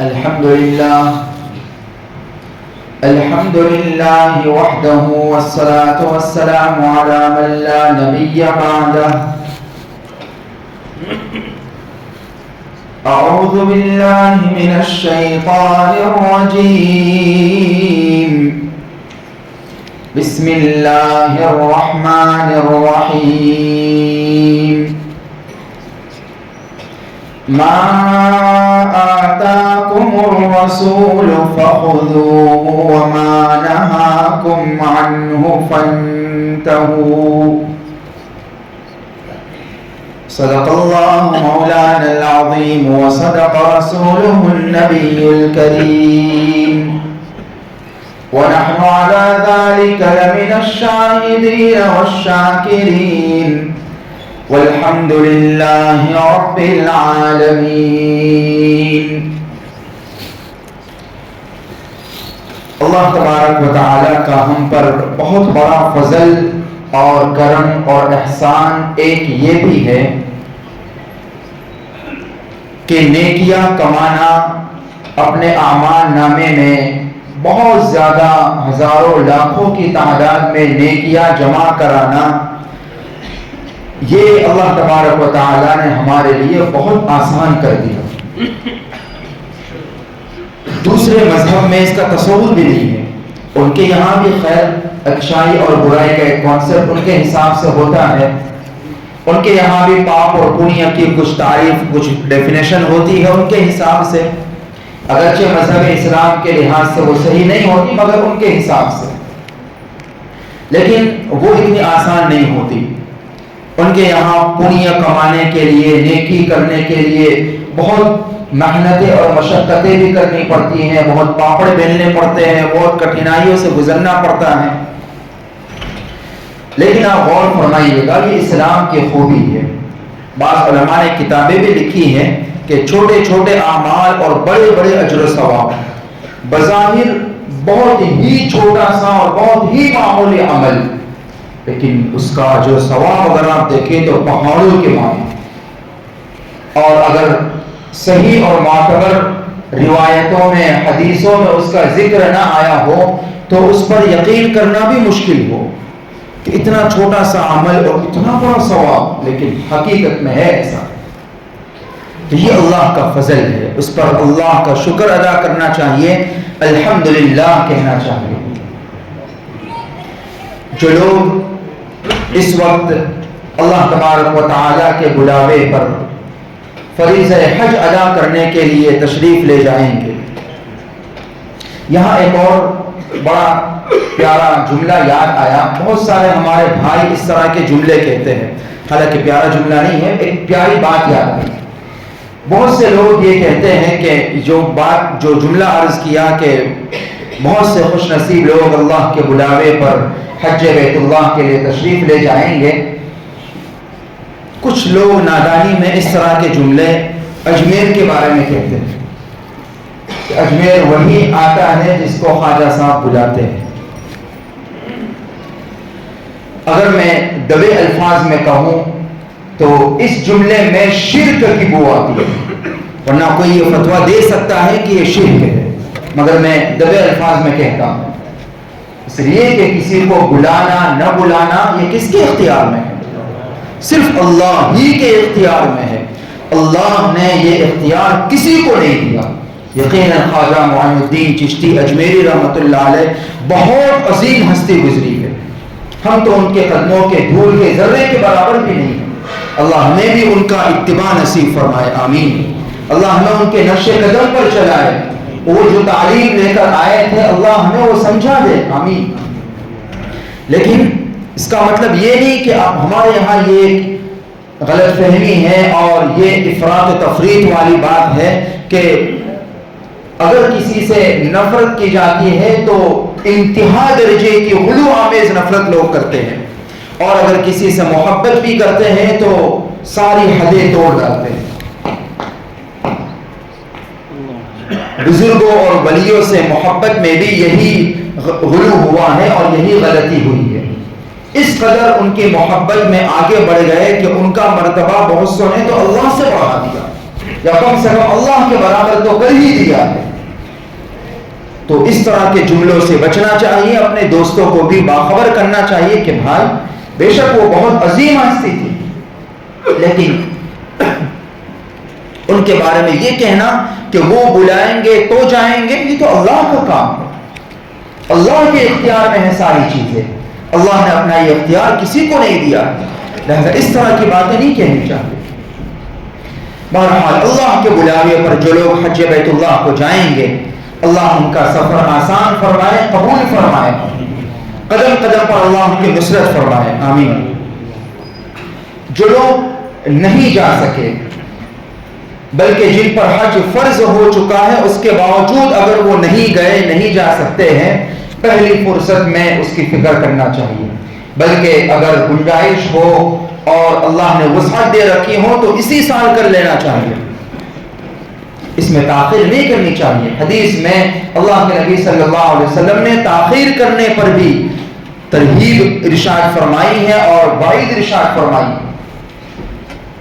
الحمد لله وحده والصلاة والسلام على من لا نبي بعده. أعوذ بالله من الشيطان الرجيم. بسم الله الرحمن الرحيم. ما آتاكم الرسول فخذوه وما نهاكم عنه فانتهوا. صدق الله مولانا العظيم وصدق رسوله النبي الكريم ونحن على ذلك لمن الشاهدين والشاكرين والحمد لله رب العالمين. اللہ تبارک و تعالی کا ہم پر بہت بڑا فضل اور کرم اور احسان ایک یہ بھی ہے کہ نیکیاں کمانا، اپنے اعمال نامے میں بہت زیادہ ہزاروں لاکھوں کی تعداد میں نیکیاں جمع کرانا، یہ اللہ تبارک و تعالی نے ہمارے لیے بہت آسان کر دیا. دوسرے مذہب میں اس کا تصور بھی نہیں ہے. ان کے یہاں بھی خیر، اچھائی اور برائی کا ایک کانسیپٹ ان کے حساب سے ہوتا ہے. ان کے یہاں بھی پاپ اور پونیہ کی کچھ تعریف، کچھ ڈیفینیشن ہوتی ہے ان کے حساب سے، اگرچہ مذہب اسلام کے لحاظ سے وہ صحیح نہیں ہوتی مگر ان کے حساب سے، لیکن وہ اتنی آسان نہیں ہوتی. ان کے یہاں پنیہ کمانے کے لیے، نیکی کرنے کے لیے بہت محنتیں اور مشقتیں بھی کرنی پڑتی ہیں، بہت پاپڑ بیلنے پڑتے ہیں، بہت کٹھنائیوں سے گزرنا پڑتا ہے. لیکن آپ غور فرمائیے گا، یہ اسلام کی خوبی ہے. بعض علماء نے کتابیں بھی لکھی ہیں کہ چھوٹے چھوٹے اعمال اور بڑے بڑے اجر و ثواب، بظاہر بہت ہی چھوٹا سا اور بہت ہی معمولی عمل، لیکن اس کا جو ثواب اگر آپ دیکھیں تو پہاڑوں کے مانند. اور اگر صحیح اور معتبر روایتوں میں، حدیثوں میں اس کا ذکر نہ آیا ہو تو اس پر یقین کرنا بھی مشکل ہو کہ اتنا چھوٹا سا عمل اور اتنا بڑا ثواب، لیکن حقیقت میں ہے ایسا. تو یہ اللہ کا فضل ہے، اس پر اللہ کا شکر ادا کرنا چاہیے، الحمدللہ کہنا چاہیے. جو لوگ اس وقت اللہ تبارک و تعالی کے بلاوے پر فریضہ حج ادا کرنے کے لیے تشریف لے جائیں گے، یہاں ایک اور بڑا پیارا جملہ یاد آیا. بہت سارے ہمارے بھائی اس طرح کے جملے کہتے ہیں، حالانکہ پیارا جملہ نہیں ہے، ایک پیاری بات یاد آئی. بہت سے لوگ یہ کہتے ہیں کہ جو جملہ عرض کیا کہ بہت سے خوش نصیب لوگ اللہ کے بلاوے پر حج بیت اللہ کے لیے تشریف لے جائیں گے. کچھ لوگ نادانی میں اس طرح کے جملے اجمیر کے بارے میں کہتے ہیں کہ اجمیر وہی آتا ہے جس کو خواجہ صاحب بلاتے ہیں. اگر میں دبے الفاظ میں کہوں تو اس جملے میں شرک کی بو آتی ہے، ورنہ کوئی یہ فتویٰ دے سکتا ہے کہ یہ شرک ہے، مگر میں دبے الفاظ میں کہتا ہوں. اس لیے کہ کسی کو بلانا نہ بلانا یہ کس کے اختیار میں ہے؟ صرف اللہ ہی کے اختیار میں ہے. اللہ نے یہ اختیار کسی کو نہیں دیا. یقیناً خواجہ معین الدین چشتی اجمیری رحمۃ اللہ علیہ بہت عظیم ہستی گزری ہے، ہم تو ان کے قدموں کے دھول کے ذرے کے برابر بھی نہیں ہیں. اللہ ہمیں بھی ان کا اتباع نصیب فرمائے، آمین. اللہ ہمیں ان کے نقش قدم پر چلائے، وہ جو تعلیم لے کر آئے تھے اللہ ہمیں وہ سمجھا دے، آمین. لیکن اس کا مطلب یہ نہیں کہ ہمارے یہاں یہ غلط فہمی ہے اور یہ افراط و تفریط والی بات ہے کہ اگر کسی سے نفرت کی جاتی ہے تو انتہا درجے کی غلو آمیز نفرت لوگ کرتے ہیں، اور اگر کسی سے محبت بھی کرتے ہیں تو ساری حدیں توڑ ڈالتے ہیں. بزرگوں اور ولیوں سے محبت میں بھی یہی غلو ہوا ہے اور یہی غلطی ہوئی ہے. اس قدر ان کی محبت میں آگے بڑھ گئے کہ ان کا مرتبہ بہت سو نے تو اللہ سے بڑھا دیا. یا کم سے کم اللہ کے برابر تو کر ہی دیا ہے. تو اس طرح کے جملوں سے بچنا چاہیے. اپنے دوستوں کو بھی باخبر کرنا چاہیے کہ بھائی بے شک وہ بہت عظیم ہستی تھی، لیکن ان کے بارے میں یہ کہنا کہ وہ بلائیں گے تو جائیں گے، یہ تو اللہ کا کام ہے. اللہ کے اختیار میں ہے ساری چیزیں. اللہ نے اپنا یہ اختیار کسی کو نہیں دیا، لہذا اس طرح کی باتیں نہیں کہنی چاہیے. بہرحال اللہ کے بلاوے پر جو لوگ حج بیت اللہ کو جائیں گے، اللہ ان کا سفر آسان فرمائے، قبول فرمائے، قدم قدم پر اللہ ان کی نصرت فرمائے، آمین. جو لوگ نہیں جا سکے بلکہ جن پر حج فرض ہو چکا ہے، اس کے باوجود اگر وہ نہیں گئے، نہیں جا سکتے ہیں، پہلی فرصت میں اس کی فکر کرنا چاہیے. بلکہ اگر گنجائش ہو اور اللہ نے وسعت دے رکھی ہو تو اسی سال کر لینا چاہیے، اس میں تاخیر نہیں کرنی چاہیے. حدیث میں اللہ کے نبی صلی اللہ علیہ وسلم نے تاخیر کرنے پر بھی ترغیب ارشاد فرمائی ہے اور وعید ارشاد فرمائی.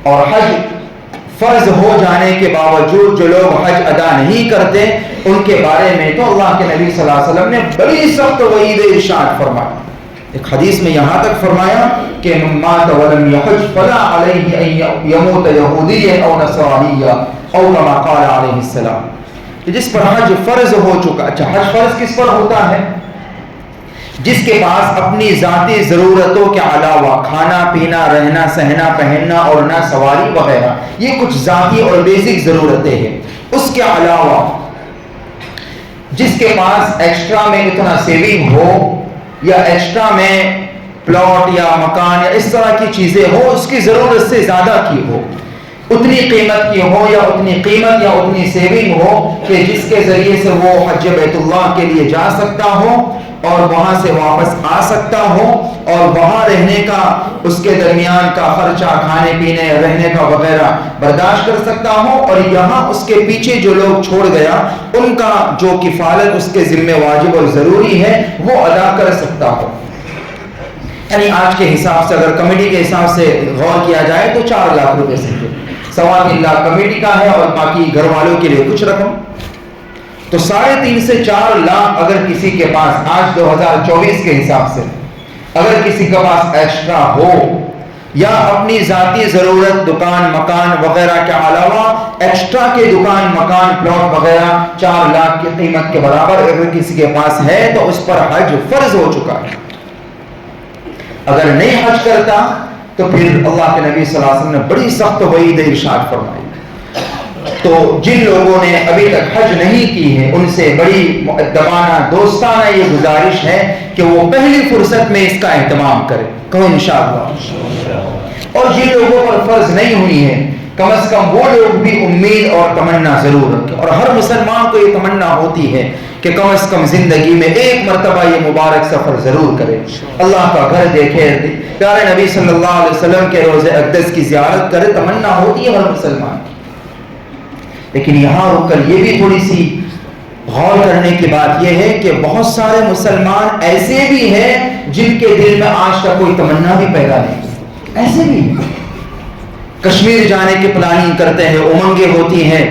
اور حج فرض ہو جانے کے باوجود جو لوگ حج ادا نہیں کرتے، ان کے بارے میں تو اللہ کے نبی صلی اللہ علیہ وسلم نے بڑی سخت وعید ارشاد فرمائی. ایک حدیث میں یہاں تک فرمایا کہ من مات ولم يحج فلا عليه ان يموت يهوديا او نصرانيا او كما قال عليه السلام. کہ جس پر حج فرض ہو چکا. اچھا، حج فرض کس پر ہوتا ہے؟ جس کے پاس اپنی ذاتی ضرورتوں کے علاوہ کھانا پینا، رہنا سہنا، پہننا اور نہ سواری وغیرہ، یہ کچھ ذاتی اور بیسک ضرورتیں ہیں. اس کے علاوہ جس کے پاس ایکسٹرا میں اتنا سیونگ ہو یا ایکسٹرا میں پلاٹ یا مکان یا اس طرح کی چیزیں ہو، اس کی ضرورت سے زیادہ کی ہو، اتنی قیمت کی ہو یا اتنی قیمت یا اتنی سیونگ ہو کہ جس کے ذریعے سے وہ حج بیت اللہ کے لیے جا سکتا ہو اور وہاں سے واپس آ سکتا ہو اور وہاں رہنے کا، اس کے درمیان کا خرچہ، کھانے پینے رہنے کا وغیرہ برداشت کر سکتا ہو، اور یہاں اس کے پیچھے جو لوگ چھوڑ گیا ان کا جو کفالت اس کے ذمہ واجب اور ضروری ہے وہ ادا کر سکتا ہو. یعنی آج کے حساب سے اگر کمیٹی کے حساب سے غور کیا جائے تو 4 لاکھ روپے سے 3.25 لاکھ کمیٹی کا ہے اور باقی گھر والوں کے لیے کچھ رقم. تو 3.5 سے 4 لاکھ اگر کسی کے پاس آج 2024 کے حساب سے اگر کسی کے پاس ایکسٹرا ہو یا اپنی ذاتی ضرورت دکان مکان وغیرہ کے علاوہ ایکسٹرا کے دکان مکان پلاٹ وغیرہ 4 لاکھ کی قیمت کے برابر اگر کسی کے پاس ہے تو اس پر حج فرض ہو چکا ہے. اگر نہیں حج کرتا تو پھر اللہ کے نبی صلی اللہ علیہ وسلم نے بڑی سخت وعید ارشاد فرمائی. تو جن لوگوں نے ابھی تک حج نہیں کی ہے ان سے بڑی مؤدبانہ دوستانہ یہ گزارش ہے کہ وہ پہلی فرصت میں اس کا اہتمام کرے. کہو انشاءاللہ. اور جن لوگوں پر فرض نہیں ہوئی ہے کم از کم وہ لوگ بھی امید اور تمنا ضرور رکھیں. اور ہر مسلمان کو یہ تمنا ہوتی ہے کہ کم از کم زندگی میں ایک مرتبہ یہ مبارک سفر ضرور کرے، اللہ کا گھر دیکھے، پیارے نبی صلی اللہ علیہ وسلم کے روضہ اقدس کی زیارت کرے. تمنا ہوتی ہے ہر مسلمان. لیکن یہاں رک کر یہ بھی تھوڑی سی غور کرنے کی بات یہ ہے کہ بہت سارے مسلمان ایسے بھی ہیں جن کے دل میں آج تک کوئی تمنا بھی پیدا نہیں. ایسے بھی کشمیر جانے کی پلاننگ کرتے ہیں، امنگیں ہوتی ہیں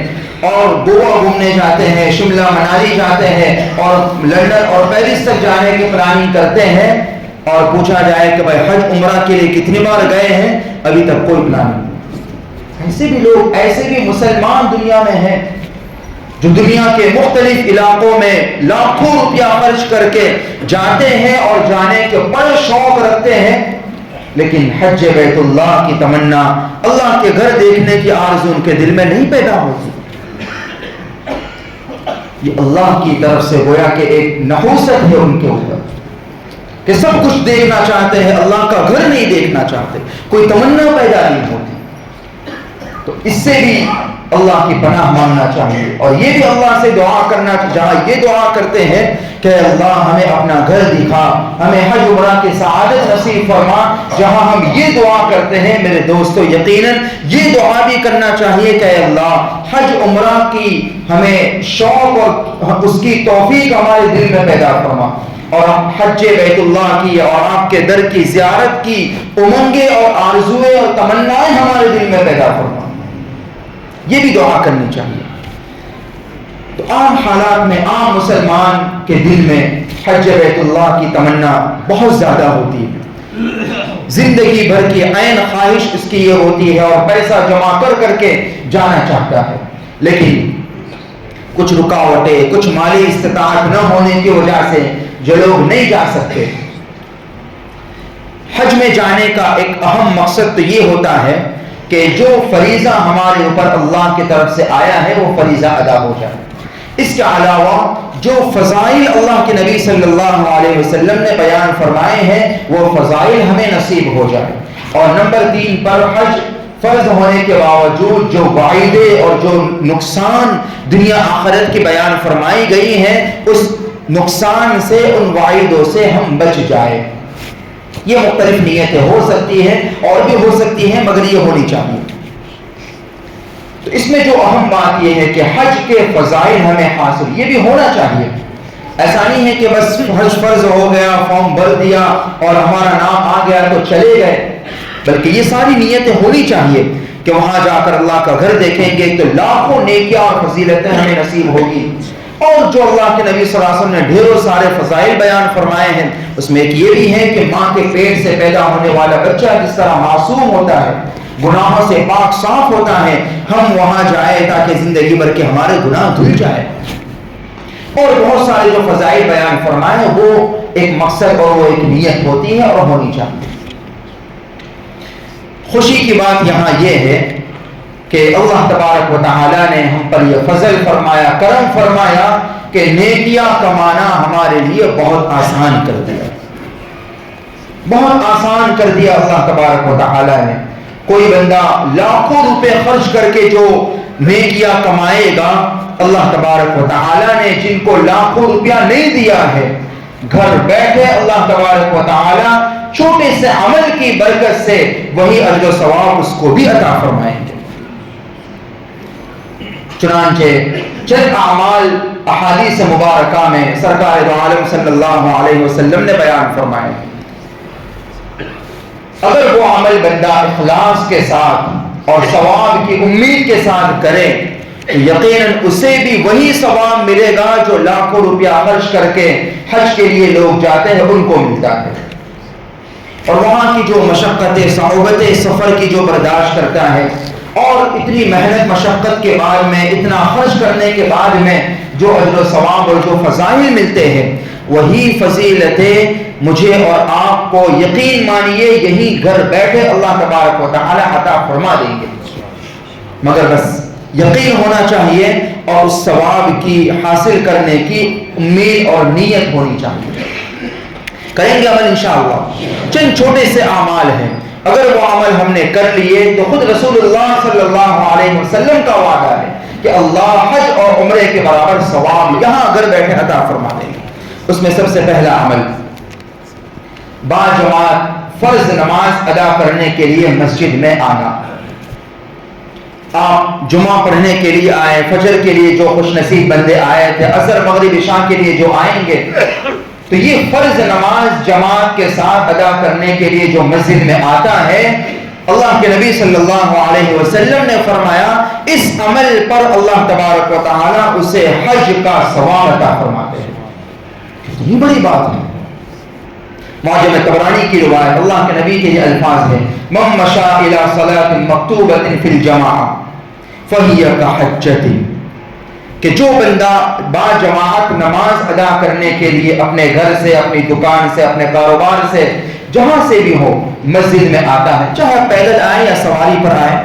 اور گوا گھومنے جاتے ہیں، شملہ منالی جاتے ہیں اور لندن اور پیرس تک جانے کی پلاننگ کرتے ہیں، اور پوچھا جائے کہ بھائی حج عمرہ کے لیے کتنی بار گئے ہیں، ابھی تک کوئی پلاننگ نہیں. ایسے بھی لوگ، ایسے بھی مسلمان دنیا میں ہیں جو دنیا کے مختلف علاقوں میں لاکھوں روپیہ خرچ کر کے جاتے ہیں اور جانے کے بڑے شوق رکھتے ہیں، لیکن حج بیت اللہ کی تمنا، اللہ کے گھر دیکھنے کی آرزو ان کے دل میں نہیں پیدا ہوتی. یہ اللہ کی طرف سے گویا کہ ایک نحوست ہے ان کے اوپر کہ سب کچھ دیکھنا چاہتے ہیں، اللہ کا گھر نہیں دیکھنا چاہتے، کوئی تمنا پیدا نہیں ہوتی. تو اس سے بھی اللہ کی پناہ مانگنا چاہیے اور یہ بھی اللہ سے دعا کرنا، جہاں یہ دعا کرتے ہیں کہ اللہ ہمیں اپنا گھر دکھا، ہمیں حج عمرہ کی سعادت نصیب فرما، جہاں ہم یہ دعا کرتے ہیں میرے دوستو یقیناً یہ دعا بھی کرنا چاہیے کہ اللہ حج عمرہ کی ہمیں شوق اور اس کی توفیق ہمارے دل میں پیدا فرما، اور حج بیت اللہ کی اور آپ کے در کی زیارت کی امنگیں اور آرزویں اور تمنائیں ہمارے دل میں پیدا فرما. یہ بھی دعا کرنی چاہیے۔ تو عام حالات میں عام مسلمان کے دل میں حج بیت اللہ کی تمنا بہت زیادہ ہوتی ہے، زندگی بھر کی عین خواہش اس کی یہ ہوتی ہے اور پیسہ جمع کر کے جانا چاہتا ہے، لیکن کچھ رکاوٹیں، کچھ مالی استطاعت نہ ہونے کی وجہ سے جو لوگ نہیں جا سکتے۔ حج میں جانے کا ایک اہم مقصد تو یہ ہوتا ہے کہ جو فریضہ ہمارے اوپر اللہ کی طرف سے آیا ہے وہ فریضہ ادا ہو جائے۔ اس کے علاوہ جو فضائل اللہ کے نبی صلی اللہ علیہ وسلم نے بیان فرمائے ہیں وہ فضائل ہمیں نصیب ہو جائے۔ اور نمبر 3 پر حج فرض ہونے کے باوجود جو وعیدے اور جو نقصان دنیا آخرت کی بیان فرمائی گئی ہیں اس نقصان سے، ان وعیدوں سے ہم بچ جائیں۔ یہ مختلف نیتیں ہو سکتی ہیں اور بھی ہو سکتی ہیں، مگر یہ ہونی چاہیے۔ تو اس میں جو اہم بات یہ ہے کہ حج کے فضائل ہمیں حاصل، یہ بھی ہونا چاہیے۔ ایسا نہیں ہے کہ بس حج فرض ہو گیا، فارم بھر دیا اور ہمارا نام آ گیا تو چلے گئے، بلکہ یہ ساری نیتیں ہونی چاہیے کہ وہاں جا کر اللہ کا گھر دیکھیں گے تو لاکھوں نیکیاں اور فضیلتیں ہمیں نصیب ہوگی۔ اور جو اللہ کے نبی صلی اللہ علیہ وسلم نے ڈھیروں سارے فضائل بیان فرمائے ہیں، اس میں ایک یہ بھی ہے کہ ماں کے پیٹ سے پیدا ہونے والا بچہ جس طرح معصوم ہوتا ہے، گناہوں سے پاک صاف ہوتا ہے، ہم وہاں جائیں تاکہ زندگی بھر کے ہمارے گناہ دھل جائے۔ اور بہت سارے جو فضائل بیان فرمائے ہیں وہ ایک مقصد اور وہ ایک نیت ہوتی ہے اور ہونی چاہیے۔ خوشی کی بات یہاں یہ ہے کہ اللہ تبارک و تعالیٰ نے ہم پر یہ فضل فرمایا، کرم فرمایا کہ نیکیاں کمانا ہمارے لیے بہت آسان کر دیا، بہت آسان کر دیا اللہ تبارک و تعالیٰ نے۔ کوئی بندہ لاکھوں روپے خرچ کر کے جو نیکیاں کمائے گا، اللہ تبارک و تعالیٰ نے جن کو لاکھوں روپیہ نہیں دیا ہے، گھر بیٹھے اللہ تبارک و تعالیٰ چھوٹے سے عمل کی برکت سے وہی اجر و ثواب اس کو بھی عطا فرمائیں گے۔ چنانچہ چند اعمال احادیث مبارکہ میں سرکار دو عالم صلی اللہ علیہ وسلم نے بیان فرمائے۔ اگر وہ عمل بندہ اخلاص کے ساتھ اور ثواب کی امید کے ساتھ کرے تو یقیناً اسے بھی وہی ثواب ملے گا جو لاکھوں روپیہ خرچ کر کے حج کے لیے لوگ جاتے ہیں ان کو ملتا ہے۔ اور وہاں کی جو مشقتیں، صعوبتیں سفر کی جو برداشت کرتا ہے اور اتنی محنت مشقت کے بعد میں، اتنا خرچ کرنے کے بعد میں جو اجر و ثواب اور جو فضائل ملتے ہیں، وہی فضیلتیں مجھے اور آپ کو یقین مانیے یہی گھر بیٹھے اللہ تبارک و تعالی عطا فرما دیں گے، مگر بس یقین ہونا چاہیے اور اس ثواب کی حاصل کرنے کی امید اور نیت ہونی چاہیے۔ کریں گے عمل انشاءاللہ۔ چند چھوٹے سے اعمال ہیں، اگر وہ عمل ہم نے کر لیے تو خود رسول اللہ صلی اللہ علیہ وسلم کا وعدہ ہے کہ اللہ حج اور عمرے کے برابر ثواب یہاں گھر بیٹھے عطا فرما دیں گے۔ اس میں سب سے پہلا عمل باجماعت فرض نماز ادا کرنے کے لیے مسجد میں آنا۔ آپ جمعہ پڑھنے کے لیے آئے، فجر کے لیے جو خوش نصیب بندے آئے تھے، عصر مغرب عشاء کے لیے جو آئیں گے، تو یہ فرض نماز جماعت کے ساتھ ادا کرنے کے لیے جو مسجد میں آتا ہے، اللہ کے نبی صلی اللہ علیہ وسلم نے فرمایا اس عمل پر اللہ تبارک و تعالی اسے حج کا ثواب عطا فرماتے ہیں۔ کتنی بڑی بات ہے۔ معجم طبرانی کی روایت، اللہ کے نبی کے یہ الفاظ ہیں، من مشى الى صلاة مکتوبۃ فی الجماعہ فہی کحجۃ، کہ جو بندہ با جماعت نماز ادا کرنے کے لیے اپنے گھر سے، اپنی دکان سے، اپنے کاروبار سے، جہاں سے بھی ہو مسجد میں آتا ہے، چاہے پیدل آئے یا سواری پر آئے،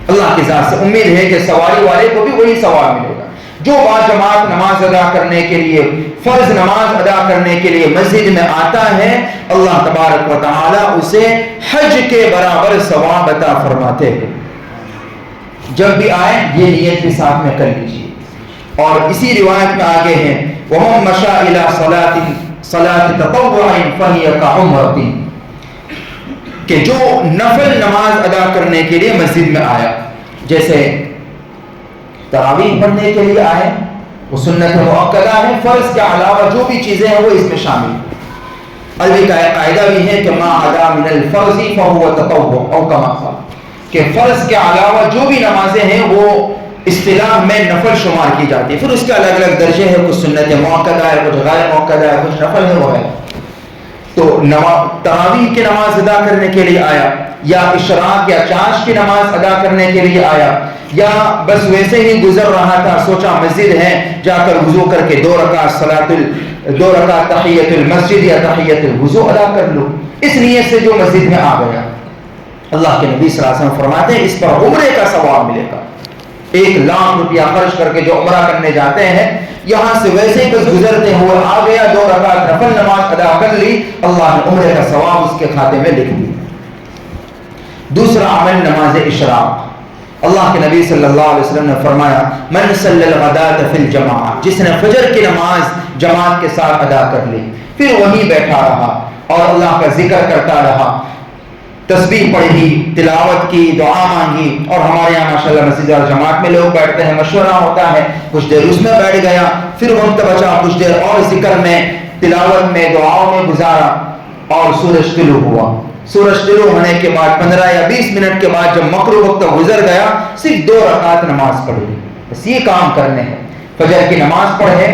اللہ کی ذات سے امید ہے کہ سواری والے کو بھی وہی ثواب ملے گا۔ جو با جماعت نماز ادا کرنے کے لیے، فرض نماز ادا کرنے کے لیے مسجد میں آتا ہے، اللہ تبارک و تعالی اسے حج کے برابر ثواب عطا فرماتے ہیں۔ جب بھی آئے یہ نیت بھی ساتھ میں کر لیجیے۔ اور اسی روایت میں آگے ہیں وَمَن مَشَى إِلَى صَلَاةِ تَطَوُّعٍ فَهِيَ كَعُمْرَةٍ، کہ جو نفل نماز ادا کرنے کے لیے مسجد میں آیا، جیسے تراویح پڑھنے کے لیے آئے، وہ سنت مؤکدہ ہے، فرض کے علاوہ جو بھی چیزیں ہیں وہ اس میں شامل ہیں۔ عربی کا ایک قاعدہ بھی ہے کہ ما عدا من الفرض فهو تطوع او کما قال، کہ فرض کے علاوہ جو بھی نمازیں ہیں وہ اصطلاح میں نفل شمار کی جاتی ہے. پھر اس کے الگ الگ درجے ہیں، کچھ سنت موقدہ ہے، کچھ غیر موقدہ ہے، کچھ نفل ہے وہ ہے. تو تراویح کی نماز ادا کرنے کے لیے آیا، یا اشراق یا چاش کی نماز ادا کرنے کے لیے آیا، یا بس ویسے ہی گزر رہا تھا، سوچا مسجد ہے جا کر وضو کر کے 2 رکعت تحیت المسجد یا تحیت الوضو ادا کر لو، اس نیت سے جو مسجد میں آ گیا. اللہ کے نبی صلی اللہ علیہ وسلم فرماتے ہیں اس پر عمرے کا ثواب ملے گا. 1,00,000 روپیہ خرچ کر کے جو عمرہ کرنے جاتے ہیں، یہاں سے ویسے ہی بس گزرتے ہوئے آ گیا، 2 رکعت نفل نماز ادا کر لی، اللہ نے عمرے کا ثواب اس کے کھاتے میں لکھ دیا. دوسرا عمل نماز اشراق. اللہ کے نبی صلی اللہ علیہ وسلم نے فرمایا من صلی الغداۃ فی الجماعہ، جس نے فجر کی نماز جماعت کے ساتھ ادا کر لی، پھر وہیں بیٹھا رہا اور اللہ کا ذکر کرتا رہا، تسبیح پڑھی، تلاوت کی، دعا مانگی. اور ہمارے یہاں ماشاءاللہ مسجد اور جماعت میں لوگ بیٹھتے ہیں، مشورہ ہوتا ہے، کچھ دیر اس میں بیٹھ گیا، پھر وقت بچا کچھ دیر اور ذکر میں، تلاوت میں، دعاؤں میں گزارا، اور سورج طلوع ہوا. سورج طلوع ہونے کے بعد 15 یا 20 منٹ کے بعد جب مغرب وقت گزر گیا، صرف 2 رکعت نماز پڑھی. بس یہ کام کرنے ہیں، فجر کی نماز پڑھے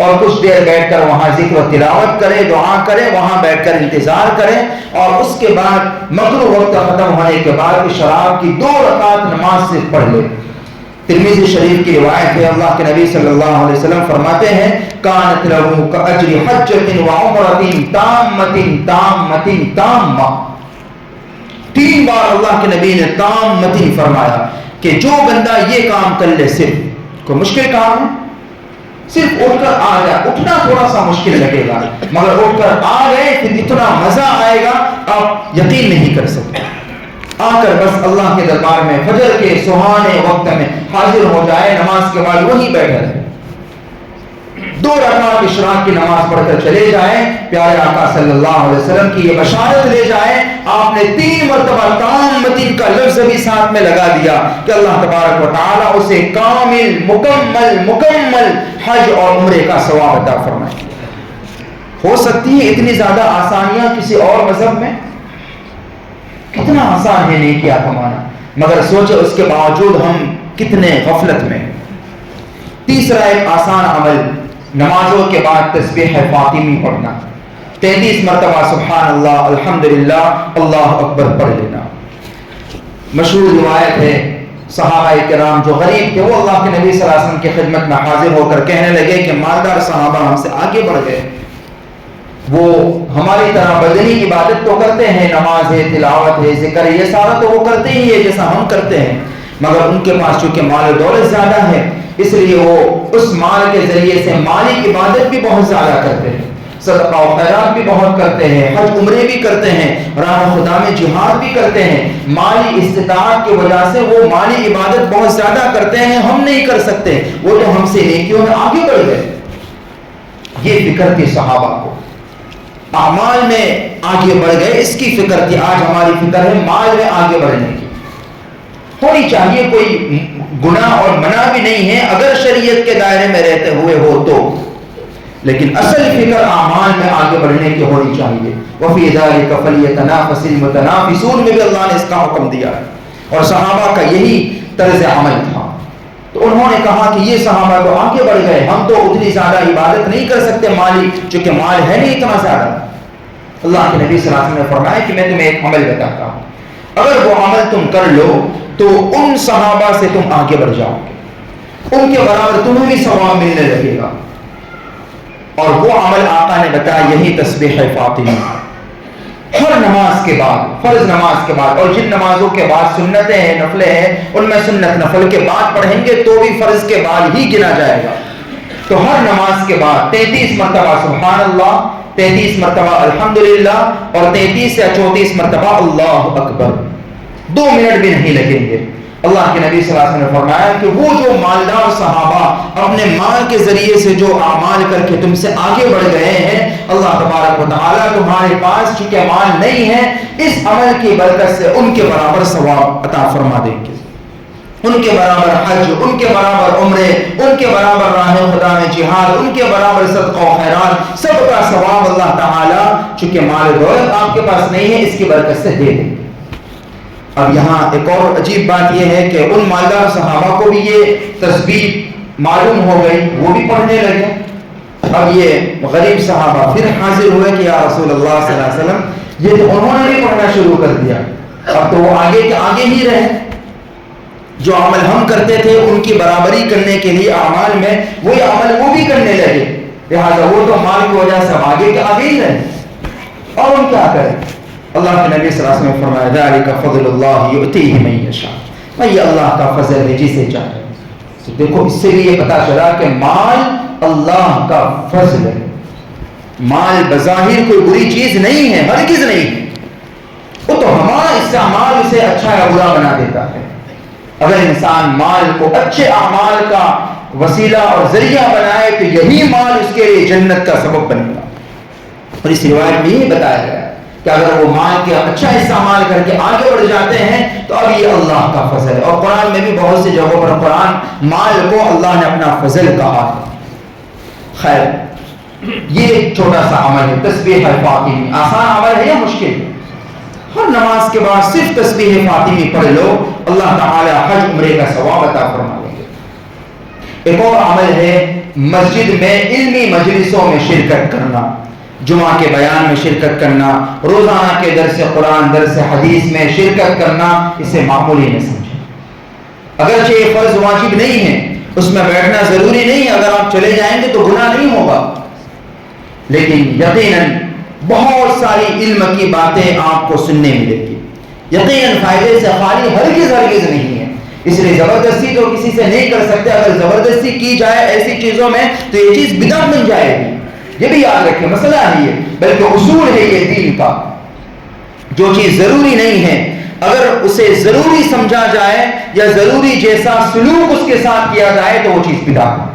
اور کچھ دیر بیٹھ کر وہاں ذکر و تلاوت کرے، دعا کرے، وہاں بیٹھ کر انتظار کرے، اور اس کے بعد مغرب وقت ختم ہونے کے بعد اشراق کی 2 رکعت نماز سے پڑھ لے. ترمذی شریف کی روایت ہے، اللہ کے نبی صلی اللہ علیہ وسلم فرماتے ہیں کانت لہ کاجر حجۃ وعمرۃ تامۃ تامۃ تامہ. 3 بار اللہ کے نبی نے تامۃ فرمایا کہ جو بندہ یہ کام کر لے، صرف کوئی مشکل کام ہے، صرف اٹھ کر آ جائے، اٹھنا تھوڑا سا مشکل لگے گا، مگر اٹھ کر آ گئے پھر اتنا مزہ آئے گا آپ یقین نہیں کر سکتے. آ کر بس اللہ کے دربار میں فجر کے سہانے وقت میں حاضر ہو جائے، نماز کے بعد وہیں بیٹھے رہے، 2 رکعت اشراق کی نماز پڑھ کر چلے جائیں، پیارے آقا صلی اللہ علیہ وسلم کی یہ بشارت لے جائیں. آپ نے 3 مرتبہ تامۃ کا لفظ بھی ساتھ میں لگا دیا کہ اللہ تبارک و تعالیٰ اسے کامل مکمل حج اور عمرے کا ثواب عطا فرمائے. ہو سکتی ہے اتنی زیادہ آسانیاں کسی اور مذہب میں، کتنا آسان ہے نیکیاں کیا کمانا، مگر سوچے اس کے باوجود ہم کتنے غفلت میں. تیسرا ایک آسان عمل، نمازوں کے بعد تسبیح فاطمی پڑھنا، 33 مرتبہ سبحان اللہ، الحمدللہ، اللہ اکبر پڑھ لینا. مشہور روایت ہے صحابہ کرام جو غریب تھے وہ اللہ کے نبی صلی اللہ علیہ وسلم کی خدمت میں حاضر ہو کر کہنے لگے کہ مالدار صحابہ ہم سے آگے بڑھ گئے، وہ ہماری طرح بدنی عبادت تو کرتے ہیں، نماز ہے، تلاوت ہے، ذکر ہے، یہ سارا تو وہ کرتے ہی ہے جیسا ہم کرتے ہیں، مگر ان کے پاس چونکہ مال و دولت زیادہ ہے اس لیے وہ اس مال کے ذریعے سے مالی عبادت بھی بہت زیادہ کرتے ہیں، صدقہ و خیرات بھی بہت کرتے ہیں، حج عمرے بھی کرتے ہیں، راہ خدا میں جہاد بھی کرتے ہیں. مالی استطاعت کی وجہ سے وہ مالی عبادت بہت زیادہ کرتے ہیں، ہم نہیں کر سکتے، وہ تو ہم سے نیکیوں میں آگے بڑھ گئے. یہ فکر تھی صحابہ کو، اعمال میں آگے بڑھ گئے، اس کی فکر تھی. آج ہماری فکر ہے مال میں آگے بڑھنے کی، ہونی چاہیے، کوئی گناہ اور منع بھی نہیں ہے اگر شریعت کے دائرے میں رہتے ہوئے ہو تو، لیکن اصل فکر اعمال میں آگے بڑھنے کی ہونی چاہیے. وفی ذلک فلیتنافس المتنافسون میں بھی اللہ نے اس کا حکم دیا ہے، اور صحابہ کا یہی طرز عمل تھا. تو انہوں نے کہا کہ یہ صحابہ تو آگے بڑھ گئے، ہم تو اتنی زیادہ عبادت نہیں کر سکتے مالی، چونکہ مال ہے نہیں اتنا زیادہ. اللہ کے نبی صلی اللہ علیہ وسلم نے فرمایا کہ میں تمہیں ایک عمل بتاتا ہوں، اگر وہ عمل تم کر لو تو ان صحابہ سے تم آگے بڑھ جاؤ گے، ان کے برابر تمہیں بھی ثواب ملنے لگے گا. اور وہ عمل آقا نے بتایا یہی تسبیح فاطمی. ہر نماز کے بعد، فرض نماز کے بعد، اور جن نمازوں کے بعد سنتیں ہیں، نفلیں ہیں، ان میں سنت نفل کے بعد پڑھیں گے تو بھی فرض کے بعد ہی گنا جائے گا. تو ہر نماز کے بعد 33 مرتبہ سبحان اللہ، 33 مرتبہ الحمدللہ، اور 33 یا 34 مرتبہ اللہ اکبر. 2 منٹ بھی نہیں لگیں گے. اللہ کے نبی صلی اللہ علیہ وسلم نے فرمایا کہ وہ جو مالدار صحابہ اپنے مال کے ذریعے سے جو اعمال کر کے تم سے آگے بڑھ گئے ہیں، اللہ تبارک و تعالیٰ تمہارے پاس چونکہ مال نہیں ہے، اس عمل کی برکت سے ان کے برابر ثواب عطا فرما دیں گے. ان کے برابر حج، ان کے برابر عمرے، ان کے برابر راہ خدا میں جہاد، ان کے برابر صدقہ و خیرات، سب کا ثواب اللہ تعالیٰ چونکہ مال و دولت آپ کے پاس نہیں ہے اس کی برکت سے دے دیں گے. اب یہاں ایک اور عجیب بات یہ ہے کہ ان مالدار صحابہ کو بھی یہ تسبیح معلوم ہو گئی، وہ بھی پڑھنے لگے۔ اب یہ غریب صحابہ پھر حاضر ہوئے کہ یا رسول اللہ صلی اللہ علیہ وسلم، یہ تو انہوں نے بھی پڑھنا شروع کر دیا، اب تو وہ آگے کے آگے ہی رہے، جو عمل ہم کرتے تھے ان کی برابری کرنے کے لیے اعمال میں وہی عمل وہ بھی کرنے لگے، لہٰذا وہ تو مال کی وجہ سے آگے کے آگے ہی رہے، اور ہم کیا کریں؟ اللہ کے نبی صلی اللہ علیہ وسلم نے فرمایا ذَلِكَ فَضْلُ اللَّهِ يُؤْتِيهِ مَن يَشَاءُ، یہ اللہ کا فضل ہے جسے چاہے۔ تو دیکھو اس سے بھی یہ پتا چلا کہ مال اللہ کا فضل ہے، مال بظاہر کوئی بری چیز نہیں ہے، ہرگز نہیں، وہ تو ہمارا استعمال اسے اچھا یا برا بنا دیتا ہے۔ اگر انسان مال کو اچھے اعمال کا وسیلہ اور ذریعہ بنائے تو یہی مال اس کے لیے جنت کا سبب بنے گا۔ اور اس روایت میں یہ بتایا گیا کہ اگر وہ مال کے اچھا استعمال کر کے آگے بڑھ جاتے ہیں تو اب یہ اللہ کا فضل ہے۔ اور قرآن میں بھی بہت سی جگہوں پر قرآن مال کو اللہ نے اپنا فضل کہا ہے۔ خیر، یہ ایک چھوٹا سا عمل ہے، تسبیح فاطمی۔ آسان عمل ہے یا مشکل؟ ہر نماز کے بعد صرف تسبیح فاطمی پڑھ لو، اللہ تعالی حج عمرے کا ثواب عطا فرما دیں گے۔ ایک اور عمل ہے مسجد میں علمی مجلسوں میں شرکت کرنا، جمعہ کے بیان میں شرکت کرنا، روزانہ کے درس قرآن درس حدیث میں شرکت کرنا، اسے معمولی نہ سمجھیں۔ اگرچہ یہ فرض واجب نہیں ہے، اس میں بیٹھنا ضروری نہیں ہے، اگر آپ چلے جائیں گے تو گناہ نہیں ہوگا، لیکن یقیناً بہت ساری علم کی باتیں آپ کو سننے ملے گی، یقیناً فائدے سے خالی ہرگز نہیں ہے۔ اس لیے زبردستی تو کسی سے نہیں کر سکتے، اگر زبردستی کی جائے ایسی چیزوں میں تو یہ چیز بدعت بن جائے گی، یہ بھی یاد رکھیں، مسئلہ نہیں ہے بلکہ اصول ہے یہ دین کا۔ جو چیز ضروری نہیں ہے اگر اسے ضروری سمجھا جائے یا ضروری جیسا سلوک اس کے ساتھ کیا جائے تو وہ چیز بدعت ہے۔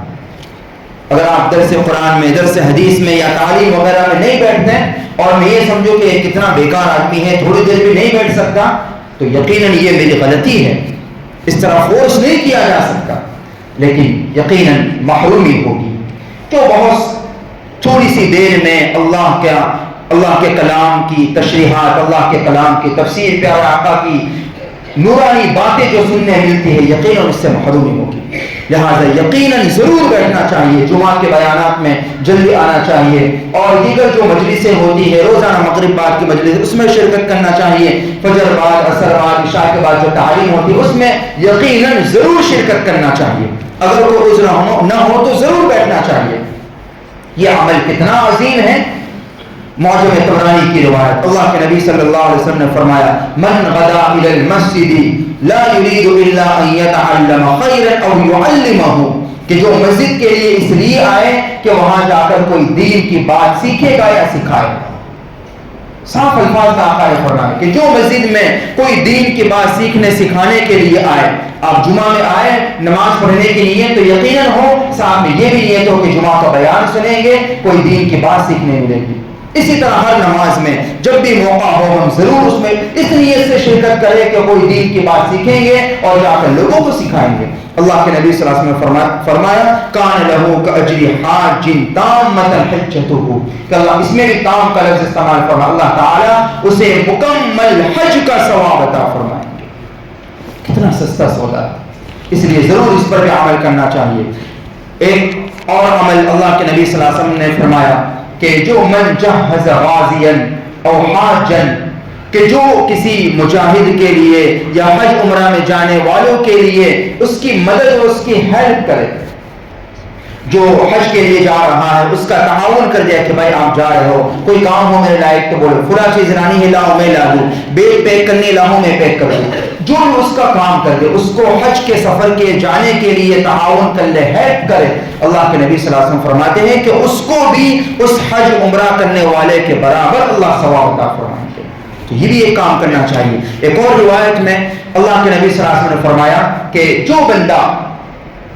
اگر آپ درس قرآن میں درس حدیث میں یا تعلیم وغیرہ میں نہیں بیٹھتے اور میں یہ سمجھو کہ یہ کتنا بیکار آدمی ہے، تھوڑی دیر بھی نہیں بیٹھ سکتا، تو یقیناً یہ میری غلطی ہے، اس طرح فورس نہیں کیا جا سکتا، لیکن یقیناً محرومی ہوگی۔ تو بہت تھوڑی سی دیر میں اللہ کے کلام کی تشریحات، اللہ کے کلام کی تفسیر، پیارے آقا کی نورانی باتیں جو سننے ملتی ہے، یقیناً اس سے محرومی ہوگی۔ لہٰذا یقیناً ضرور بیٹھنا چاہیے، جمعہ کے بیانات میں جلدی آنا چاہیے، اور دیگر جو مجلسیں ہوتی ہے، روزانہ مغرب بعد کی مجلس، اس میں شرکت کرنا چاہیے، فجر بعد، عصر بعد، عشاء کے بعد جو تعلیم ہوتی ہے اس میں یقیناً ضرور شرکت کرنا چاہیے۔ اگر کوئی عذر نہ ہو تو ضرور بیٹھنا چاہیے۔ یہ عمل کتنا عظیم ہے، معجم طبرانی کی روایت، اللہ کے نبی صلی اللہ علیہ وسلم نے فرمایا من غدا الى المسجد لا يريد الا ان يتعلم خيرا او يعلمه، کہ جو مسجد کے لیے اس لیے آئے کہ وہاں جا کر کوئی دین کی بات سیکھے گا یا سکھائے گا۔ صاف الفاظ میں آقا نے فرمایا کہ جو مسجد میں کوئی دین کی بات سیکھنے سکھانے کے لیے آئے، آپ جمعہ میں آئے نماز پڑھنے کی نیت تو یقیناً ہو، ساتھ میں یہ بھی نیت ہو کہ جمعہ کا بیان سنیں گے، کوئی دین کی بات سیکھنے ملے گی۔ اسی طرح ہر نماز میں جب بھی موقع ہو ہم ضرور اس میں اس نیت سے شرکت کریں کہ کوئی دین کی بات سیکھیں گے اور جا کر لوگوں کو سکھائیں گے۔ اللہ کے نبی صلی اللہ علیہ وسلم نے فرمایا کان لہو کاجر حاج تامۃ حجتہ، کہ اللہ اس میں بھی تام کا لفظ استعمال فرمایا، اللہ تعالی اسے مکمل حج کا ثواب عطا فرمائیں گے۔ کتنا سستا سودا ہے، اس لیے ضرور اس پر بھی عمل کرنا چاہیے۔ ایک اور عمل اللہ کے نبی صلی اللہ علیہ وسلم نے فرمایا کہ جو من جہز غازیا او حاجا، کہ جو کسی مجاہد کے لیے یا حج عمرہ میں جانے والوں کے لیے اس کی مدد اور اس کی ہیلپ کرے، جو حج کے لیے جا رہا ہے اس کا تعاون کر دیا کہ بھائی آپ جا رہے ہو، کوئی کام ہو میرے لائق تو بولو، فلاں چیز لانی ہے لاؤ میں لا دوں، بیگ پیک کرنی لاؤ میں پیک کر دوں، جو بھی اس کا کام کر دے، اس کو حج کے سفر کے جانے کے لیے تعاون کر لے، ہیلپ کرے، اللہ کے نبی صلی اللہ علیہ وسلم فرماتے ہیں کہ اس کو بھی اس حج عمرہ کرنے والے کے برابر اللہ ثواب عطا فرمائیں گے۔ تو یہ بھی ایک کام کرنا چاہیے۔ ایک اور روایت میں اللہ کے نبی صلی اللہ علیہ وسلم نے فرمایا کہ جو بندہ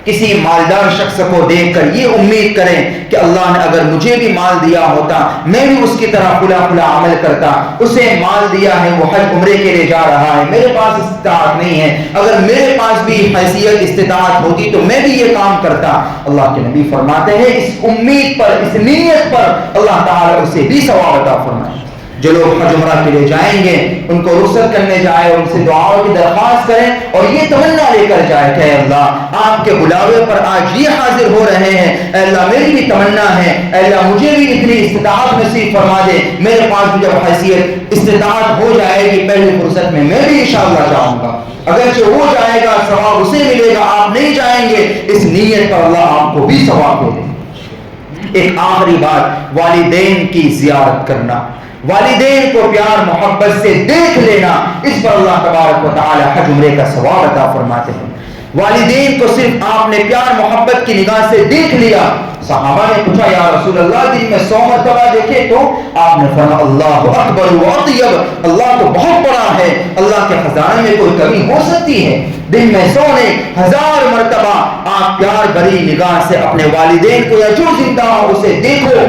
کسی مالدار شخص کو دیکھ کر یہ امید کریں کہ اللہ نے اگر مجھے بھی مال دیا ہوتا میں بھی اس کی طرح کھلا عمل کرتا، اسے مال دیا ہے وہ حج عمرے کے لیے جا رہا ہے، میرے پاس استطاعت نہیں ہے، اگر میرے پاس بھی حیثیت استطاعت ہوتی تو میں بھی یہ کام کرتا، اللہ کے نبی فرماتے ہیں اس امید پر، اس نیت پر اللہ تعالیٰ اسے بھی ثواب عطا فرمائے۔ جو لوگ حج عمرہ کے لیے جائیں گے ان کو رخصت کرنے جائیں اور ان سے دعاؤں کی درخواست کریں اور یہ تمنا لے کر جائے کہ اے اللہ آپ کے بلاوے پر آج یہ حاضر ہو رہے ہیں، اے اللہ میری بھی تمنا ہے، اے اللہ مجھے بھی اتنی استطاعت نصیب فرما دے، میرے پاس بھی جب حیثیت استطاعت ہو جائے گی پہلی فرصت میں بھی انشاءاللہ جاؤں گا، اگرچہ وہ جائے گا ثواب اسے ملے گا، آپ نہیں جائیں گے، اس نیت پر اللہ آپ کو بھی ثواب دے دے۔ ایک آخری بات، والدین کی زیارت کرنا، والدین کو پیار محبت سے دیکھ لینا، اس پر اللہ تبارک و تعالی حج عمرے کا ثواب عطا فرماتے ہیں۔ والدین کو صرف آپ نے پیار محبت کی نگاہ سے دیکھ لیا، صحابہ نے پوچھا یا رسول اللہ دن میں 100 مرتبہ دیکھے تو آپ نے فرمایا اللہ اکبر و اطیب، اللہ تو بہت بڑا ہے، اللہ کے خزانے میں کوئی کمی ہو سکتی ہے؟ دن میں 100 نہیں 1000 مرتبہ آپ پیار بھری نگاہ سے اپنے والدین کو یا جو زندہ ہو اسے دیکھو۔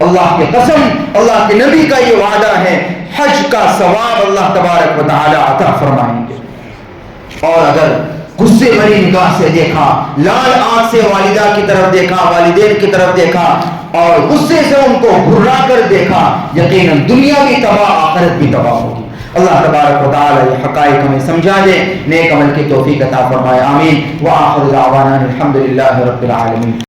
اللہ کی قسم، اللہ کے نبی کا یہ وعدہ ہے، حج کا ثواب اللہ تبارک و تعالی عطا فرمائیں گے۔ اور اگر غصے بھری نگاہ سے دیکھا، لال آنکھ سے والدہ کی طرف دیکھا، والدین کی طرف دیکھا اور غصے سے ان کو گھرا کر دیکھا، یقیناً دنیا بھی تباہ آخرت بھی تباہ ہوگی۔ اللہ تبارک و تعالی یہ حقائق ہمیں سمجھا دے، نیک عمل کی توفیق عطا فرمائے، آمین۔ وآخر دعوانا الحمدللہ رب العالمین۔